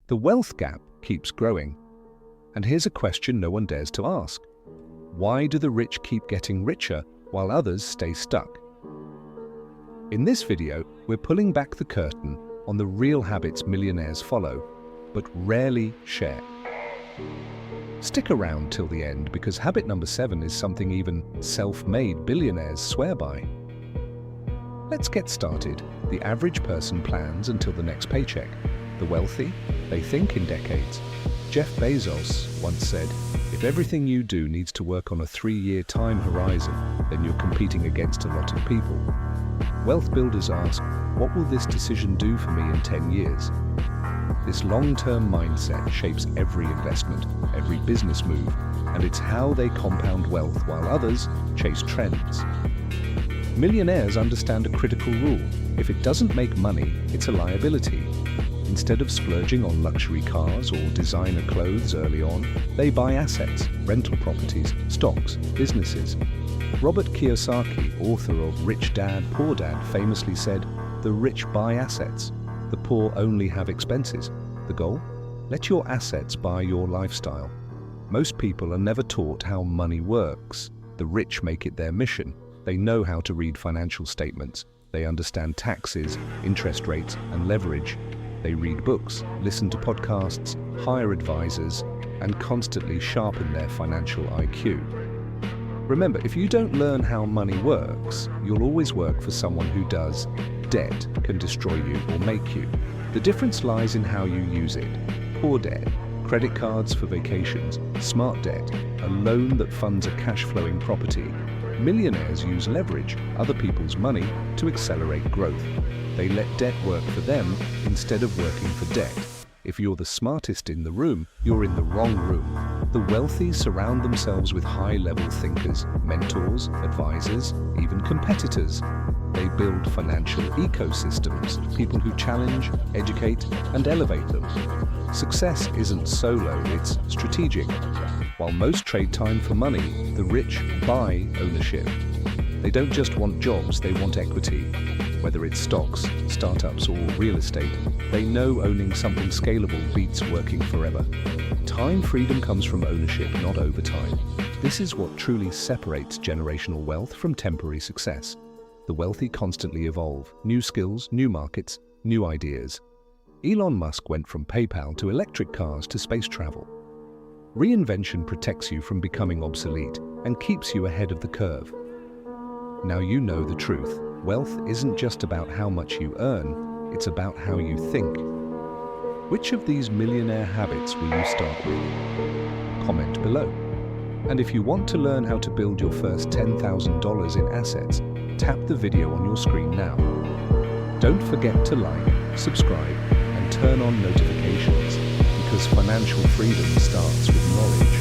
The wealth gap keeps growing. And here's a question no one dares to ask. Why do the rich keep getting richer while others stay stuck? In this video, we're pulling back the curtain on the real habits millionaires follow, but rarely share. Stick around till the end because habit number 7 is something even self-made billionaires swear by. Let's get started. The average person plans until the next paycheck. The wealthy, they think in decades. Jeff Bezos once said, if everything you do needs to work on a 3-year time horizon, then you're competing against a lot of people. Wealth builders ask, what will this decision do for me in 10 years? This long-term mindset shapes every investment, every business move, and it's how they compound wealth while others chase trends. Millionaires understand a critical rule. If it doesn't make money, it's a liability. Instead of splurging on luxury cars or designer clothes early on, they buy assets, rental properties, stocks, businesses. Robert Kiyosaki, author of Rich Dad, Poor Dad, famously said, "The rich buy assets, the poor only have expenses." The goal? Let your assets buy your lifestyle. Most people are never taught how money works. The rich make it their mission. They know how to read financial statements. They understand taxes, interest rates, and leverage. They read books, listen to podcasts, hire advisors, and constantly sharpen their financial IQ. Remember, if you don't learn how money works, you'll always work for someone who does. Debt can destroy you or make you. The difference lies in how you use it. Poor debt, credit cards for vacations; smart debt, a loan that funds a cash-flowing property. Millionaires use leverage, other people's money, to accelerate growth. They let debt work for them instead of working for debt. If you're the smartest in the room, you're in the wrong room. The wealthy surround themselves with high-level thinkers, mentors, advisors, even competitors. They build financial ecosystems, people who challenge, educate, and elevate them. Success isn't solo, it's strategic. While most trade time for money, the rich buy ownership. They don't just want jobs, they want equity. Whether it's stocks, startups, or real estate, they know owning something scalable beats working forever. Time freedom comes from ownership, not overtime. This is what truly separates generational wealth from temporary success. The wealthy constantly evolve. New skills, new markets, new ideas. Elon Musk went from PayPal to electric cars to space travel. Reinvention protects you from becoming obsolete and keeps you ahead of the curve. Now you know the truth. Wealth isn't just about how much you earn, it's about how you think. Which of these millionaire habits will you start with? Comment below. And if you want to learn how to build your first $10,000 in assets, tap the video on your screen now. Don't forget to like, subscribe, and turn on notifications, because financial freedom starts with knowledge.